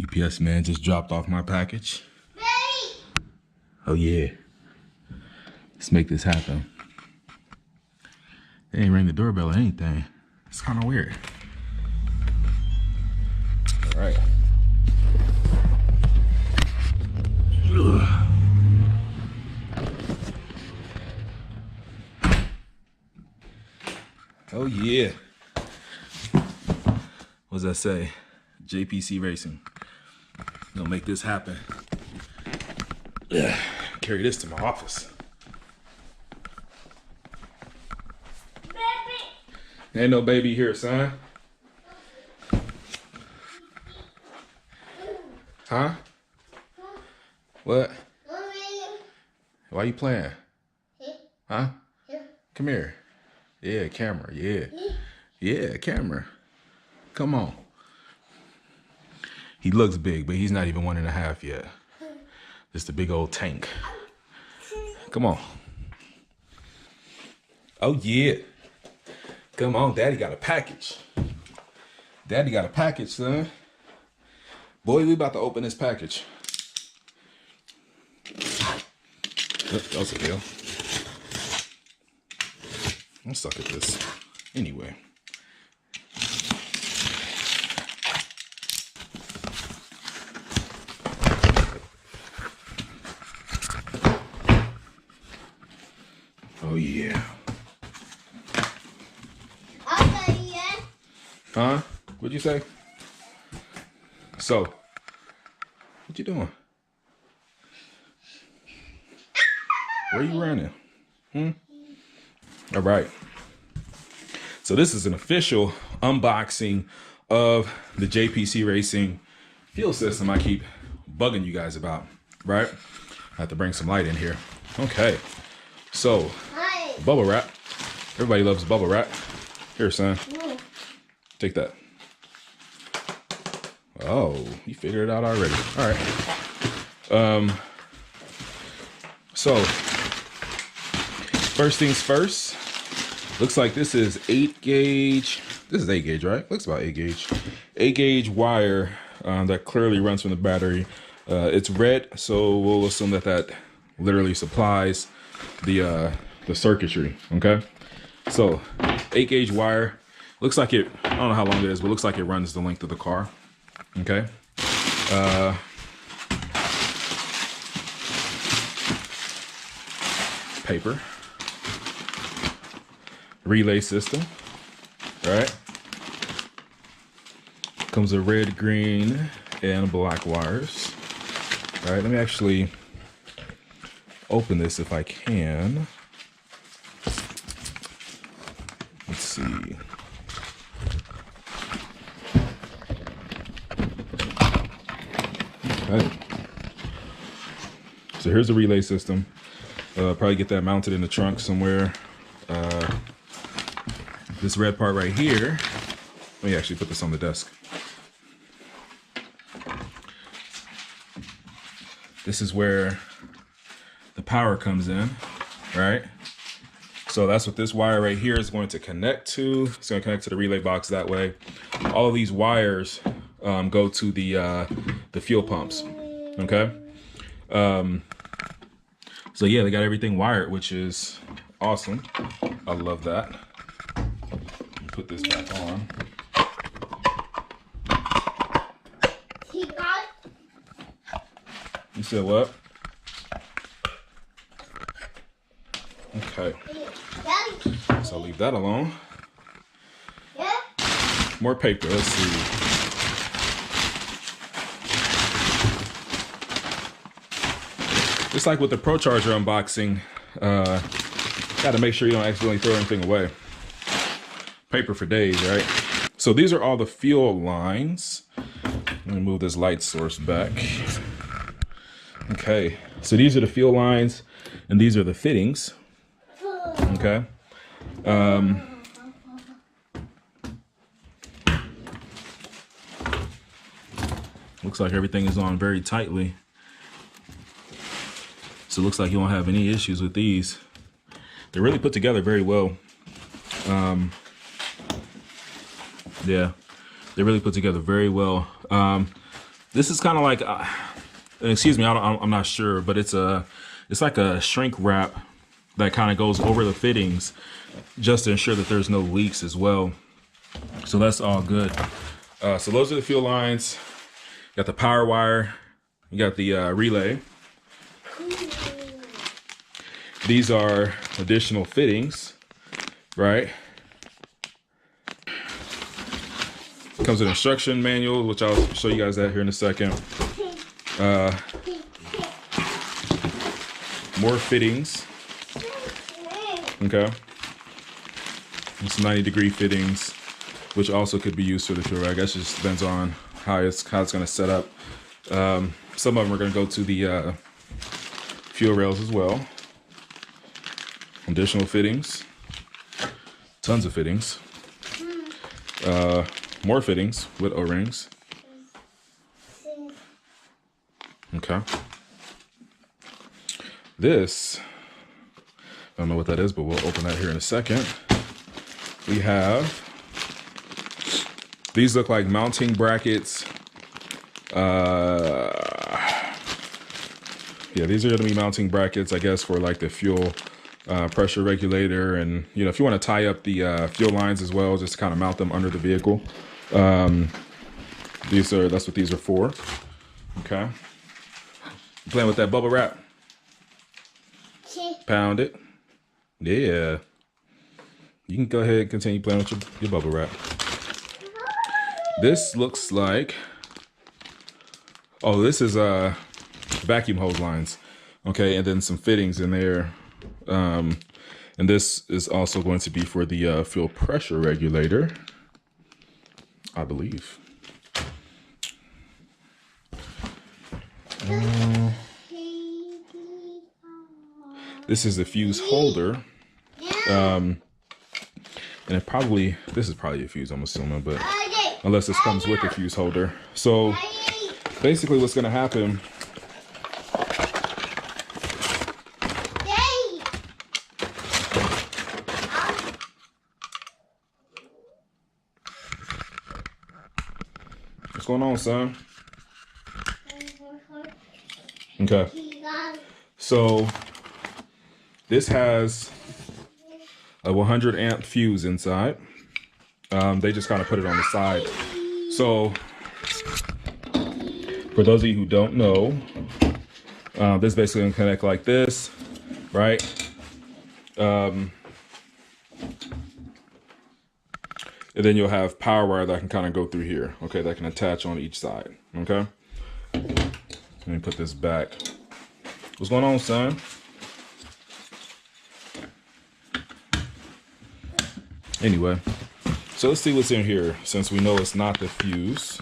UPS man just dropped off my package. Oh yeah. Let's make this happen. They ain't ring the doorbell or anything. It's kind of weird. All right. Ugh. Oh yeah. What does that say? JPC Racing. Gonna make this happen. Ugh. Carry this to my office. Baby. Ain't no baby here, son. Huh? What? Why you playing? Huh? Come here. Yeah, camera. Yeah. Yeah, camera. Come on. He looks big, but he's not even 1.5 yet. Just a big old tank. Come on. Oh, yeah. Come on, Daddy got a package. Daddy got a package, son. Boy, we about to open this package. Oh, that was a deal. I'm stuck at this. Anyway. Oh yeah. Huh? What'd you say? So, what you doing? Where you running? All right. So this is an official unboxing of the JPC Racing fuel system I keep bugging you guys about, right? I have to bring some light in here. Okay. So, bubble wrap. Everybody loves bubble wrap. Here, son. Take that. Oh, you figured it out already. All right. So, first things first. Looks like this is 8 gauge. This is 8 gauge, right? Looks about 8 gauge. 8 gauge wire that clearly runs from the battery. It's red, so we'll assume that that literally supplies the circuitry. Okay. So 8 gauge wire. Looks like it. I don't know how long it is, but looks like it runs the length of the car. Okay. Paper. Relay system, right? Comes with red, green, and black wires. All right, let me actually open this if I can. Let's see. Okay. So here's the relay system. Probably get that mounted in the trunk somewhere. This red part right here, let me actually put this on the desk. This is where the power comes in, right? So that's what this wire right here is going to connect to. It's going to connect to the relay box that way. All of these wires go to the fuel pumps, okay? So yeah, they got everything wired, which is awesome. I love that. Put this back on. You said what? Okay. So I'll leave that alone. More paper. Let's see. Just like with the Procharger unboxing, got to make sure you don't accidentally throw anything away. Paper for days, right? So these are all the fuel lines. Let me move this light source back. Okay, so these are the fuel lines and these are the fittings. Okay. Looks like everything is on very tightly. So it looks like you won't have any issues with these. They're really put together very well. Yeah, they really put together very well. This is kind of like, excuse me, I'm not sure, but it's like a shrink wrap that kind of goes over the fittings just to ensure that there's no leaks as well. So that's all good. So those are the fuel lines. You got the power wire. You got the relay. These are additional fittings, right? Comes with an instruction manual, which I'll show you guys that here in a second. More fittings. Okay. And some 90-degree fittings, which also could be used for the fuel rack. I guess it just depends on how it's going to set up. Some of them are going to go to the fuel rails as well. Additional fittings. Tons of fittings. More fittings with O-rings. Okay. This, I don't know what that is, but we'll open that here in a second. We have, these look like mounting brackets. Yeah, these are going to be mounting brackets, I guess, for like the fuel pressure regulator. And, you know, if you want to tie up the fuel lines as well, just to kind of mount them under the vehicle. That's what these are for. Okay. Playing with that bubble wrap. Pound it. Yeah. You can go ahead and continue playing with your bubble wrap. This looks like, oh, this is vacuum hose lines. Okay, and then some fittings in there. And this is also going to be for the fuel pressure regulator, I believe. This is a fuse holder. And it probably, this is probably a fuse, I'm assuming, but unless this comes with a fuse holder. So basically what's gonna happen, what's going on, son? Okay. So this has a 100 amp fuse inside. They just kind of put it on the side. So for those of you who don't know, this basically gonna connect like this, right? And then you'll have power wire that can kind of go through here. Okay, that can attach on each side. Okay. Let me put this back. What's going on, son? Anyway, so let's see what's in here since we know it's not the fuse.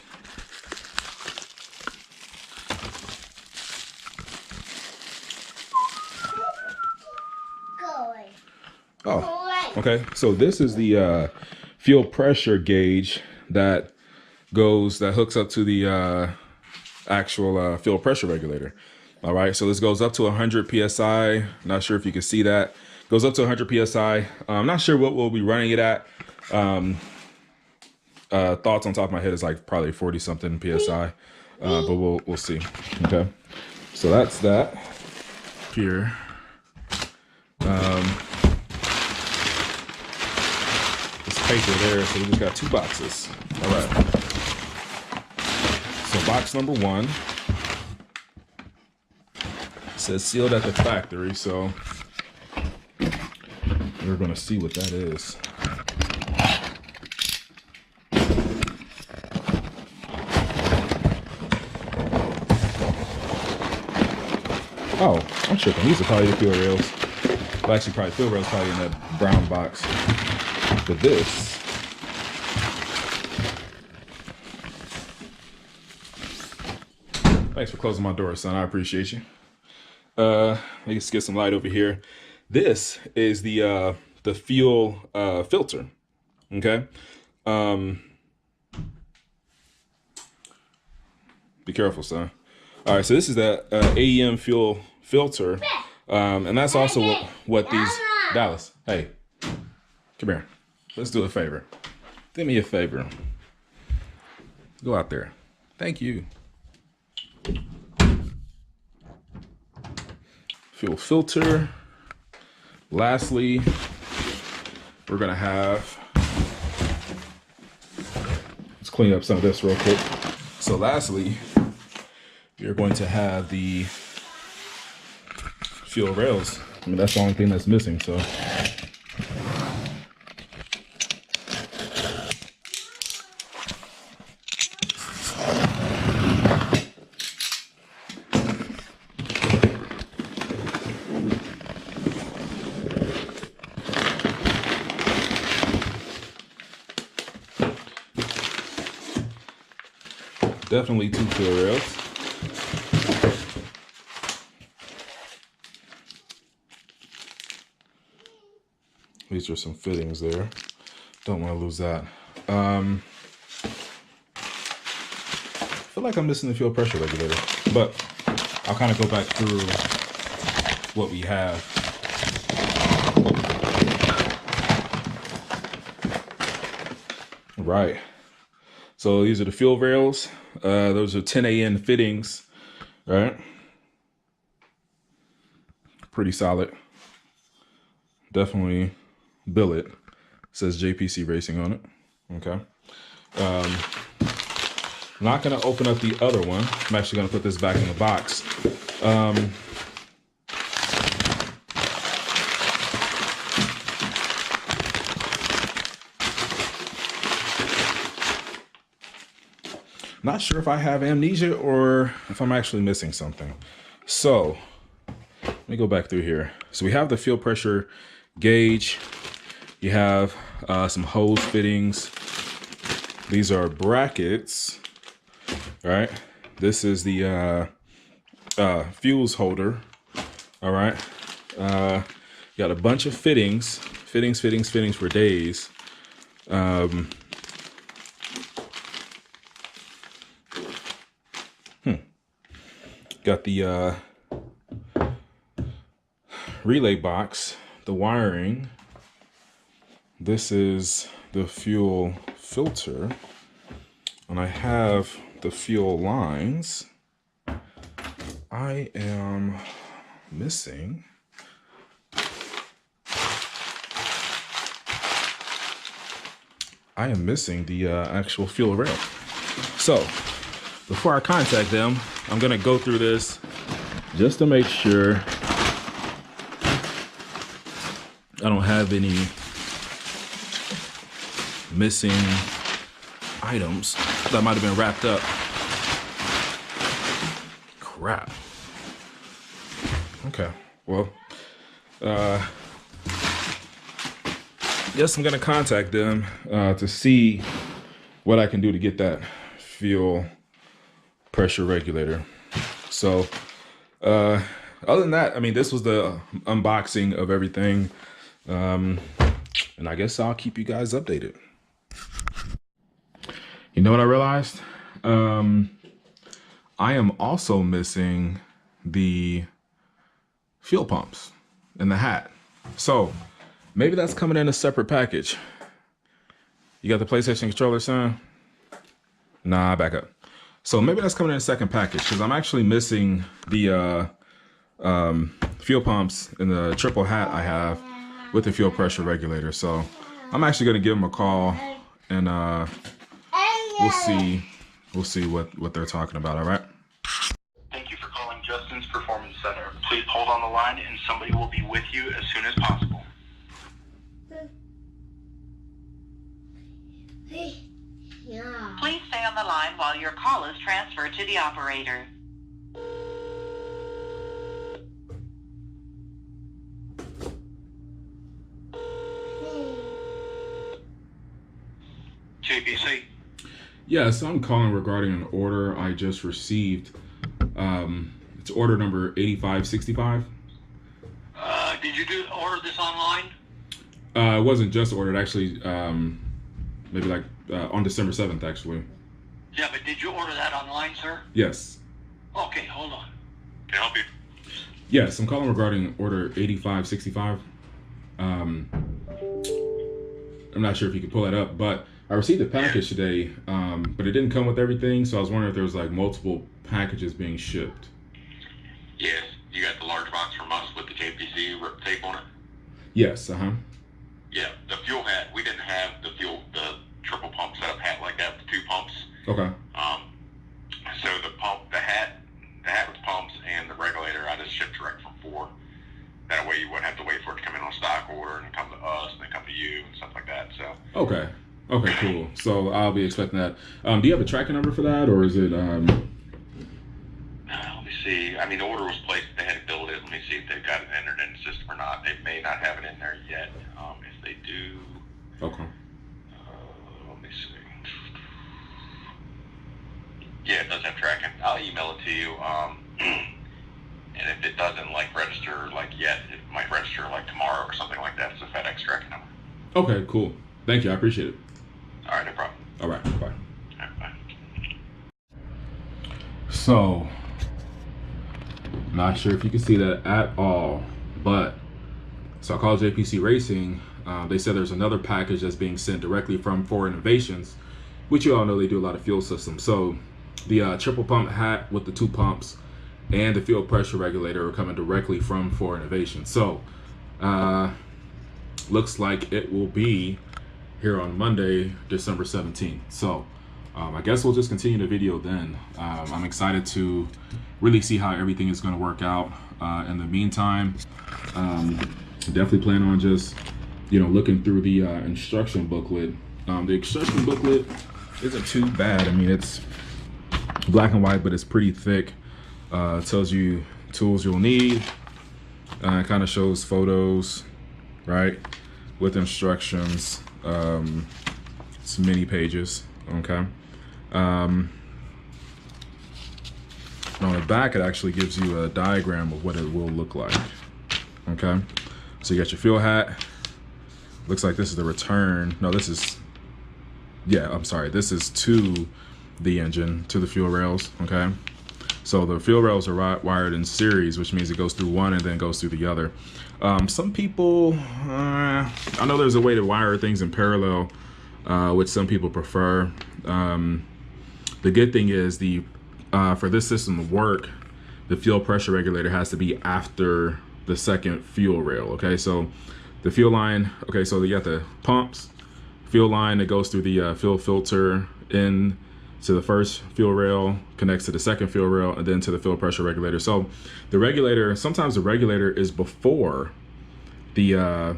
Oh, okay. So this is the fuel pressure gauge that hooks up to the actual fuel pressure regulator. All right, so this goes up to 100 PSI. Not sure if you can see that. Goes up to 100 PSI. I'm not sure what we'll be running it at. Thoughts on top of my head is like probably 40 something PSI, but we'll see. Okay, so that's that here. This paper there, so we just got 2 boxes. All right. So box number 1 says sealed at the factory, so we're gonna see what that is. Oh, I'm tripping. These are probably the fuel rails. Well, actually, probably fuel rails probably in that brown box. But this, thanks for closing my door, son. I appreciate you. Let's get some light over here. This is the fuel filter. Okay. Be careful, son. All right, so this is the AEM fuel filter, and that's also what these, Dallas, hey, come here. Let's do a favor. Do me a favor. Go out there. Thank you. Fuel filter. Lastly, we're gonna have, let's clean up some of this real quick. So lastly, you're going to have the fuel rails. I mean, that's the only thing that's missing, so. Definitely 2 fuel rails. These are some fittings there. Don't want to lose that. I feel like I'm missing the fuel pressure regulator, but I'll kind of go back through what we have. Right. So these are the fuel rails. Those are 10AN fittings, right? Pretty solid. Definitely billet. Says JPC Racing on it. Okay. Not gonna open up the other one. I'm actually gonna put this back in the box. Not sure if I have amnesia or if I'm actually missing something. So let me go back through here. So we have the fuel pressure gauge. You have some hose fittings. These are brackets, right? This is the fuse holder, all right? You got a bunch of fittings for days. Got the relay box, the wiring. This is the fuel filter, and I have the fuel lines. I am missing the actual fuel rail. So before I contact them, I'm gonna go through this just to make sure I don't have any missing items that might have been wrapped up. Crap. Okay, well, yes, I'm gonna contact them to see what I can do to get that fuel pressure regulator. So other than that, I mean, this was the unboxing of everything, and I guess I'll keep you guys updated. You know what I realized? I am also missing the fuel pumps and the hat. So maybe that's coming in a separate package. You got the PlayStation controller, son? Nah, back up. So maybe that's coming in a second package, because I'm actually missing the fuel pumps and the triple hat I have with the fuel pressure regulator. So I'm actually gonna give them a call, and we'll see what they're talking about. All right. Thank you for calling Justin's Performance Center. Please hold on the line, and somebody will be with you as soon as possible. Please stay on the line while your call is transferred to the operator. JPC. Yeah, so I'm calling regarding an order I just received. It's order number 8565. Did you order this online? It wasn't just ordered, actually. Maybe like on December 7th, actually. Yeah, but did you order that online, sir? Yes. Okay, hold on. Can I help you? Yes, I'm calling regarding order 8565. I'm not sure if you can pull that up, but I received a package today, but it didn't come with everything, so I was wondering if there was like multiple packages being shipped. Yes, you got the large box from us with the JPC tape on it? Yes, Yeah, the fuel hat, we didn't have the triple pump setup hat like that with 2 pumps. Okay. So the hat with pumps and the regulator, I just shipped direct from 4. That way you wouldn't have to wait for it to come in on stock order and come to us and then come to you and stuff like that. So. Okay. Okay, cool. So I'll be expecting that. Do you have a tracking number for that, or is it? Let me see. I mean, the order was placed. They had to build it. Let me see if they've got it entered in the system or not. They may not have it in there yet. If they do. Okay. Let me see. Yeah, it does have tracking. I'll email it to you. And if it doesn't register yet, it might register tomorrow or something like that. It's a FedEx tracking number. Okay, cool. Thank you. I appreciate it. All right, no problem. All right, bye. All right, bye. So, not sure if you can see that at all, but so I called JPC Racing. They said there's another package that's being sent directly from Ford Innovations, which you all know they do a lot of fuel systems. So the triple pump hat with the 2 pumps and the fuel pressure regulator are coming directly from Ford Innovations. So looks like it will be here on Monday, December 17th. So I guess we'll just continue the video then. I'm excited to really see how everything is going to work out. In the meantime, definitely plan on just, looking through the instruction booklet. The instruction booklet isn't too bad. I mean, it's black and white, but it's pretty thick. It tells you tools you'll need. It kind of shows photos, right, with instructions. It's many pages. Okay. On the back, it actually gives you a diagram of what it will look like. Okay. So you got your fuel hat. Looks like this is the return. No, this is, yeah, I'm sorry. This is to the engine, to the fuel rails. Okay. So the fuel rails are wired in series, which means it goes through one and then goes through the other. Some people, I know there's a way to wire things in parallel, which some people prefer. The good thing is for this system to work, the fuel pressure regulator has to be after the second fuel rail. Okay, so the fuel line, okay, so you got the pumps, fuel line that goes through the fuel filter in to the first fuel rail, connects to the second fuel rail, and then to the fuel pressure regulator. So the regulator, sometimes the regulator is before the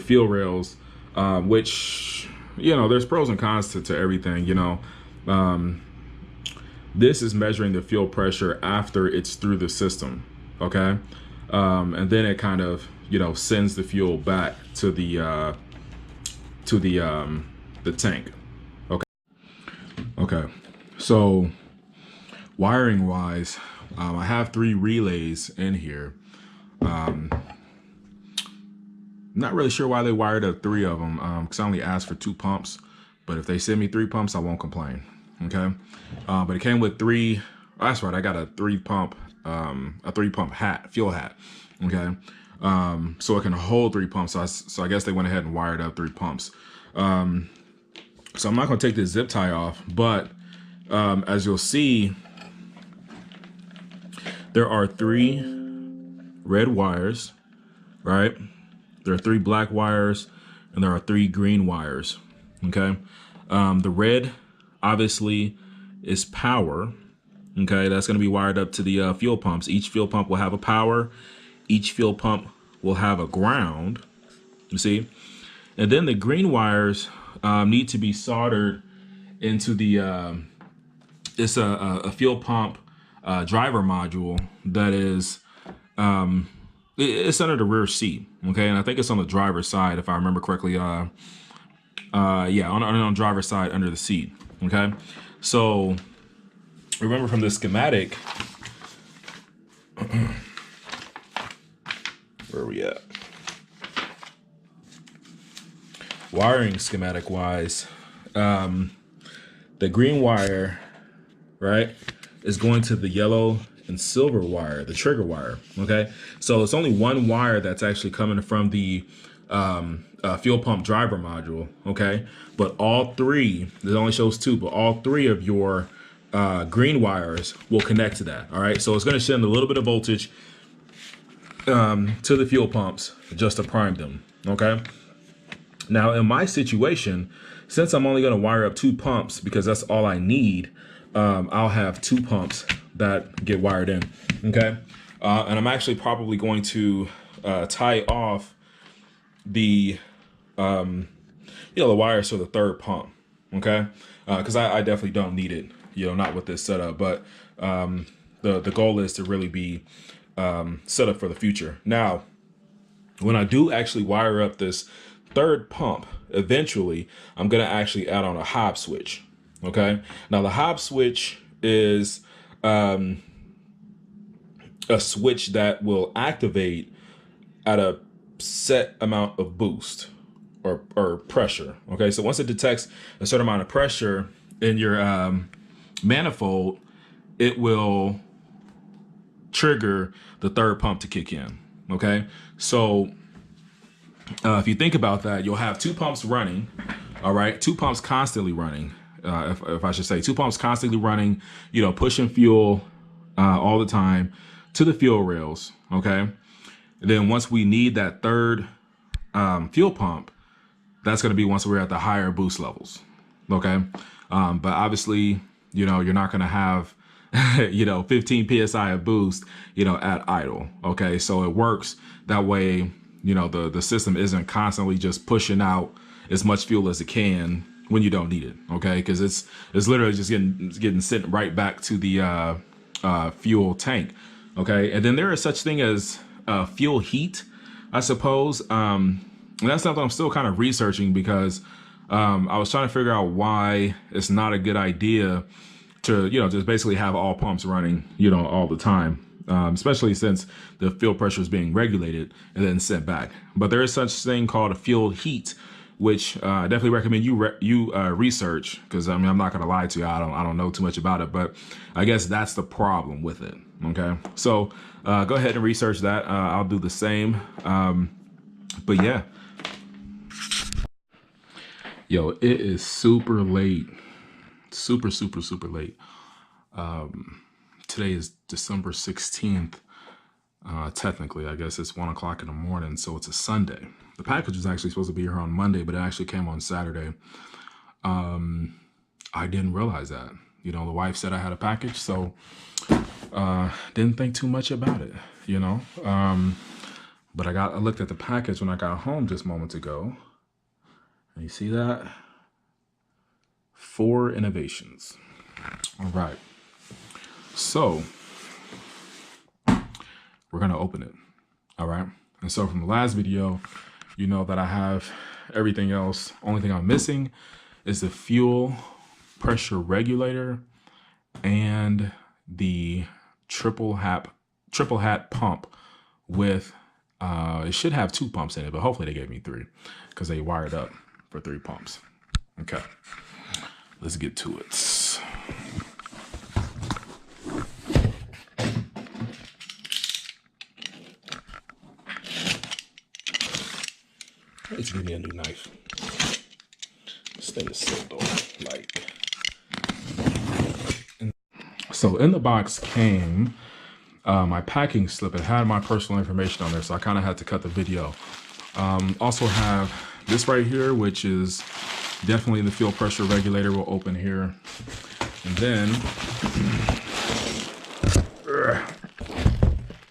fuel rails, which, there's pros and cons to everything. This is measuring the fuel pressure after it's through the system. Okay. And then it kind of, sends the fuel back to the tank. Okay, so wiring wise, I have 3 relays in here. Not really sure why they wired up 3 of them, because I only asked for 2 pumps, but if they send me 3 pumps, I won't complain. Okay, but it came with 3. Oh, that's right, I got a 3 pump hat, fuel hat. Okay, so it can hold 3 pumps. So I guess they went ahead and wired up 3 pumps. So I'm not going to take this zip tie off, but as you'll see, there are 3 red wires, right? There are 3 black wires, and there are 3 green wires, okay? The red, obviously, is power, okay? That's going to be wired up to the fuel pumps. Each fuel pump will have a power. Each fuel pump will have a ground, you see? And then the green wires need to be soldered into the it's a fuel pump driver module that is it's under the rear seat. Okay, and I think it's on the driver's side if I remember correctly. Yeah, on driver's side under the seat. Okay, so remember from the schematic. Where are we at? Wiring schematic wise, the green wire, right, is going to the yellow and silver wire, the trigger wire. Okay, so it's only one wire that's actually coming from the fuel pump driver module, okay? But all three, it only shows two, but all three of your green wires will connect to that, all right? So it's gonna send a little bit of voltage to the fuel pumps just to prime them, okay? Now in my situation, since I'm only gonna wire up 2 pumps because that's all I need, I'll have 2 pumps that get wired in, okay? And I'm actually probably going to tie off the the wires for the 3rd pump, okay? Because I definitely don't need it, not with this setup, but the goal is to really be set up for the future. Now, when I do actually wire up this 3rd pump, eventually I'm gonna actually add on a hob switch, okay? Now the hob switch is a switch that will activate at a set amount of boost or pressure, okay? So once it detects a certain amount of pressure in your manifold, it will trigger the 3rd pump to kick in, okay? So if you think about that, you'll have 2 pumps running, all right? 2 pumps constantly running, if I should say, 2 pumps constantly running, pushing fuel all the time to the fuel rails, okay? And then once we need that 3rd fuel pump, that's gonna be once we're at the higher boost levels, okay? But obviously, you're not gonna have 15 PSI of boost, at idle, okay? So it works that way. The system isn't constantly just pushing out as much fuel as it can when you don't need it, okay? Because it's literally just getting sent right back to the fuel tank, okay? And then there is such thing as fuel heat, I suppose. And that's something I'm still kind of researching because I was trying to figure out why it's not a good idea to, just basically have all pumps running, all the time. Especially since the fuel pressure is being regulated and then sent back. But there is such thing called a fuel heat, which I definitely recommend you research, because I'm not gonna lie to you, I don't know too much about it, but I guess that's the problem with it. Okay, so go ahead and research that. I'll do the same. But yeah, yo, it is super late, super late. Today is December 16th. Technically, I guess it's 1 o'clock in the morning, so it's a Sunday. The package was actually supposed to be here on Monday, but it actually came on Saturday. I didn't realize that. The wife said I had a package, so didn't think too much about it, But I looked at the package when I got home just moments ago. And you see that? 4 innovations. All right. So we're gonna open it, all right? And so from the last video, that I have everything else. Only thing I'm missing is the fuel pressure regulator and the triple hat pump with, it should have 2 pumps in it, but hopefully they gave me 3 because they wired up for 3 pumps. Okay, let's get to it. Let's give me a new knife. This thing is so dope. So in the box came my packing slip. It had my personal information on there, so I kind of had to cut the video. Also have this right here, which is definitely the fuel pressure regulator. Will open here, and then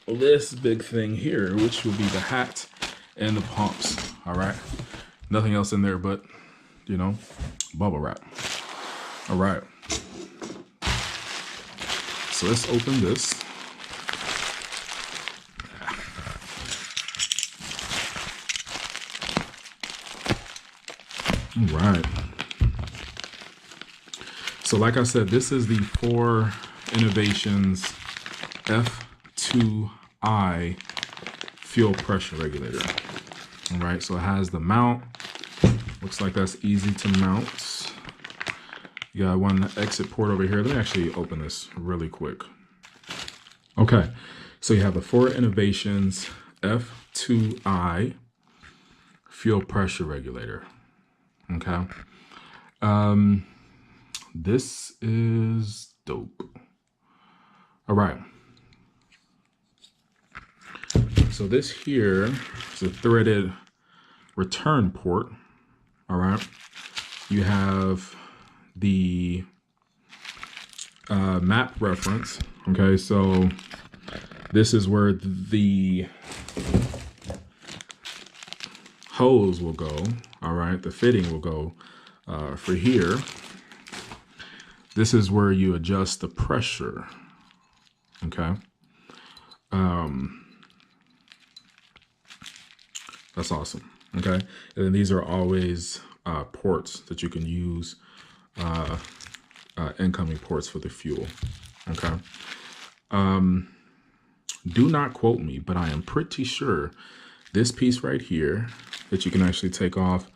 this big thing here, which will be the hat and the pumps. All right, nothing else in there but, bubble wrap. All right, so let's open this. All right, so like I said, this is the 4 Innovations F2I fuel pressure regulator. All right, so it has the mount. Looks like that's easy to mount. You got one exit port over here. Let me actually open this really quick. Okay, so you have the 4 Innovations F2I fuel pressure regulator. Okay. This is dope. All right. So this here is a threaded return port. All right. You have the map reference. Okay, so this is where the hose will go. All right, the fitting will go for here. This is where you adjust the pressure. Okay. That's awesome. Okay. And then these are always ports that you can use, incoming ports for the fuel. Okay. Do not quote me, but I am pretty sure this piece right here that you can actually take off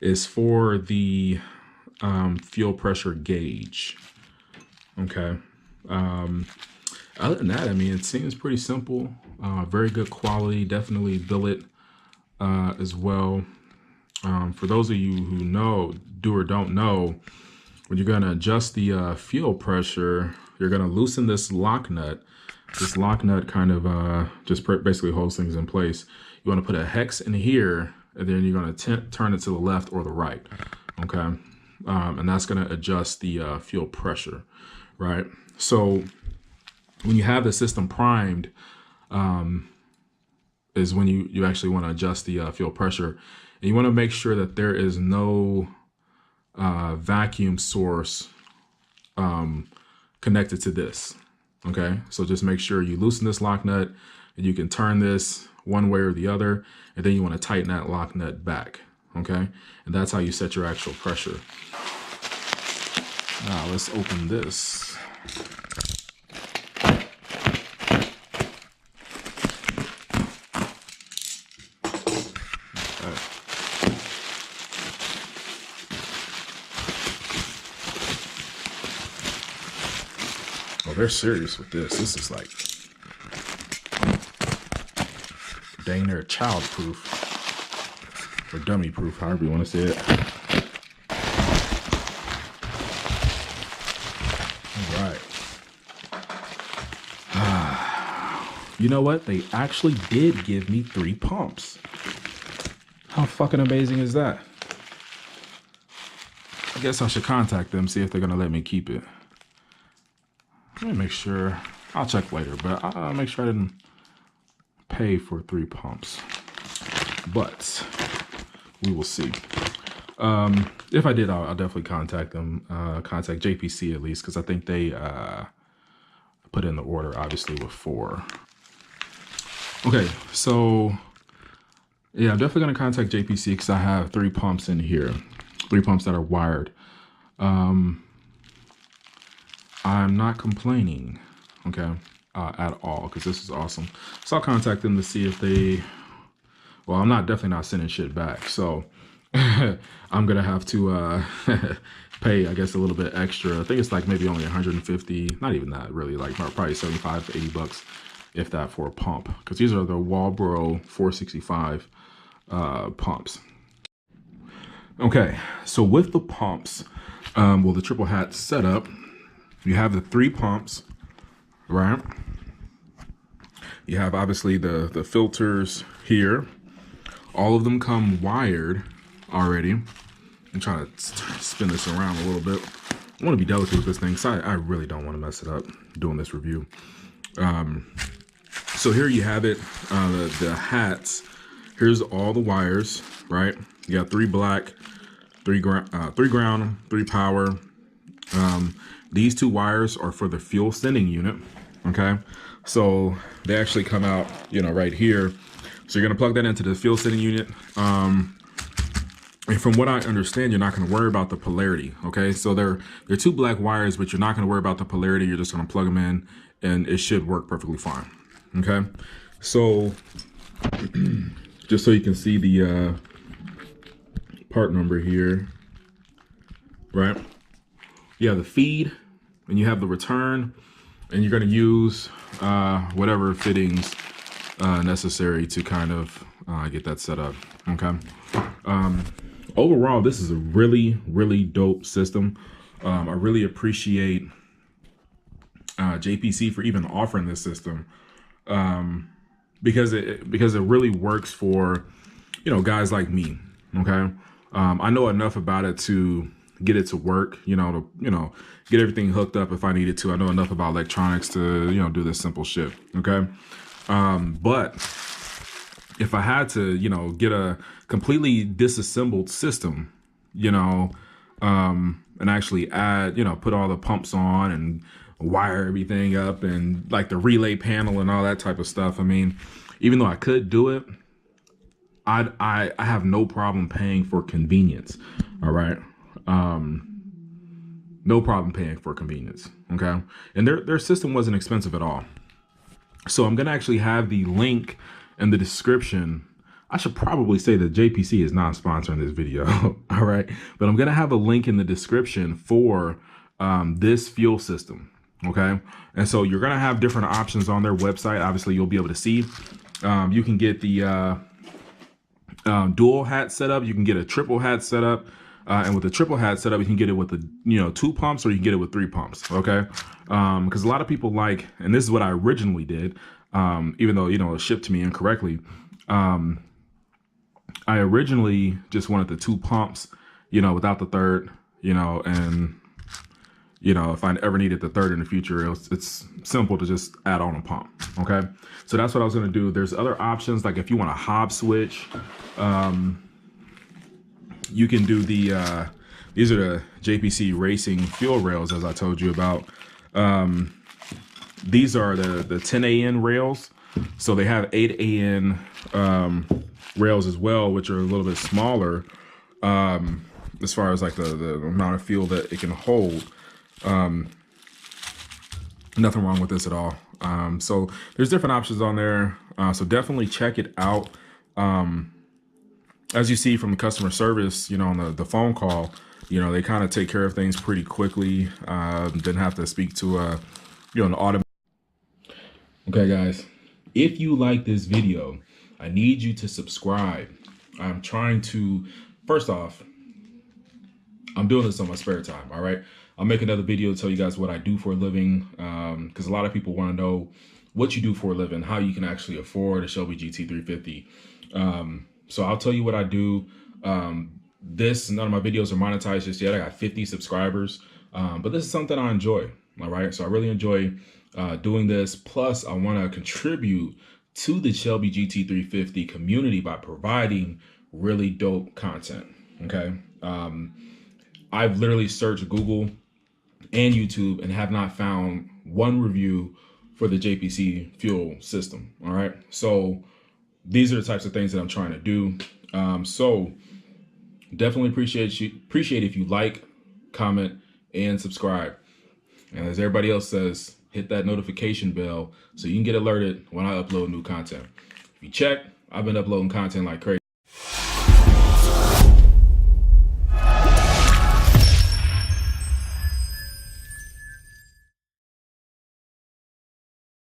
is for the fuel pressure gauge. Okay. Other than that, I mean, it seems pretty simple, very good quality, definitely billet as well. For those of you who do or don't know, when you're going to adjust the fuel pressure, you're going to loosen this lock nut. This lock nut kind of just basically holds things in place. You want to put a hex in here, and then you're going to turn it to the left or the right. Okay. And that's going to adjust the fuel pressure, right? So when you have the system primed, is when you actually want to adjust the fuel pressure. And you want to make sure that there is no vacuum source connected to this. Okay, so just make sure you loosen this lock nut, and you can turn this one way or the other, and then you want to tighten that lock nut back. Okay, and that's how you set your actual pressure. Now let's open this. They're serious with this. This is like dang near child proof or dummy proof, however you want to say it. All right. You know what? They actually did give me 3 pumps. How fucking amazing is that? I guess I should contact them, see if they're gonna let me keep it. Let me make sure. I'll check later, but I'll make sure I didn't pay for 3 pumps. But we will see. If I did, I'll definitely contact them. Contact JPC at least, because I think they put in the order, obviously, with 4. Okay, so yeah, I'm definitely going to contact JPC because I have 3 pumps in here. 3 pumps that are wired. I'm not complaining, okay, at all, because this is awesome. So I'll contact them to see if they, well, I'm definitely not sending shit back. So I'm going to have to pay, I guess, a little bit extra. I think it's like maybe only 150, not even that really, like probably 75 to 80 bucks, if that, for a pump. Because these are the Walbro 465 pumps. Okay, so with the pumps, well, the triple hat setup, you have the 3 pumps, right? You have obviously the filters here. All of them come wired already. I'm trying to spin this around a little bit. I want to be delicate with this thing, so I really don't want to mess it up doing this review. So here you have it, the hats. Here's all the wires, right? You got 3 black, 3 ground, 3 power. These 2 wires are for the fuel sending unit, okay? So they actually come out, you know, right here. So you're gonna plug that into the fuel sending unit. And from what I understand, you're not gonna worry about the polarity, okay? So they're 2 black wires, but you're not gonna worry about the polarity. You're just gonna plug them in, and it should work perfectly fine, okay? So just so you can see the part number here, right? You have the feed, and you have the return, and you're going to use whatever fittings necessary to kind of get that set up. Okay. Overall, this is a really dope system. I really appreciate JPC for even offering this system, because it really works for, you know, guys like me. Okay. I know enough about it to get it to work, you know, to, get everything hooked up if I needed to. I know enough about electronics to, do this simple shit. Okay. But if I had to, get a completely disassembled system, and actually add, put all the pumps on and wire everything up and like the relay panel and all that type of stuff. I mean, even though I could do it, I have no problem paying for convenience. All right. No problem paying for convenience. Okay. And their system wasn't expensive at all. So I'm going to actually have the link in the description. I should probably say that JPC is not sponsoring this video. All right. But I'm going to have a link in the description for this fuel system. Okay. And so you're going to have different options on their website. Obviously, you'll be able to see. You can get the dual hat setup. You can get a triple hat setup. And with the triple hat setup, you can get it with the 2 pumps, or you can get it with 3 pumps. Okay. Because a lot of people like, and this is what I originally did, even though, it was shipped to me incorrectly. I originally just wanted the 2 pumps, without the third, and, if I ever needed the third in the future, it's simple to just add on a pump. Okay. So that's what I was going to do. There's other options. Like if you want a hob switch, you can do the, these are the JPC racing fuel rails, as I told you about. These are the 10 AN rails. So they have 8 AN rails as well, which are a little bit smaller as far as like the amount of fuel that it can hold. Nothing wrong with this at all. So there's different options on there. So definitely check it out. As you see from the customer service, on the phone call, they kind of take care of things pretty quickly. Didn't have to speak to an automatic. Okay, guys, if you like this video, I need you to subscribe. I'm trying to, first off, I'm doing this on my spare time. All right. I'll make another video to tell you guys what I do for a living. Because a lot of people want to know what you do for a living, how you can actually afford a Shelby GT350. So I'll tell you what I do. None of my videos are monetized just yet. I got 50 subscribers, but this is something I enjoy. All right. So I really enjoy doing this. Plus, I want to contribute to the Shelby GT350 community by providing really dope content. Okay. I've literally searched Google and YouTube and have not found one review for the JPC fuel system. All right. So these are the types of things that I'm trying to do. So definitely appreciate if you like, comment, and subscribe. And as everybody else says, hit that notification bell so you can get alerted when I upload new content. If you check, I've been uploading content like crazy.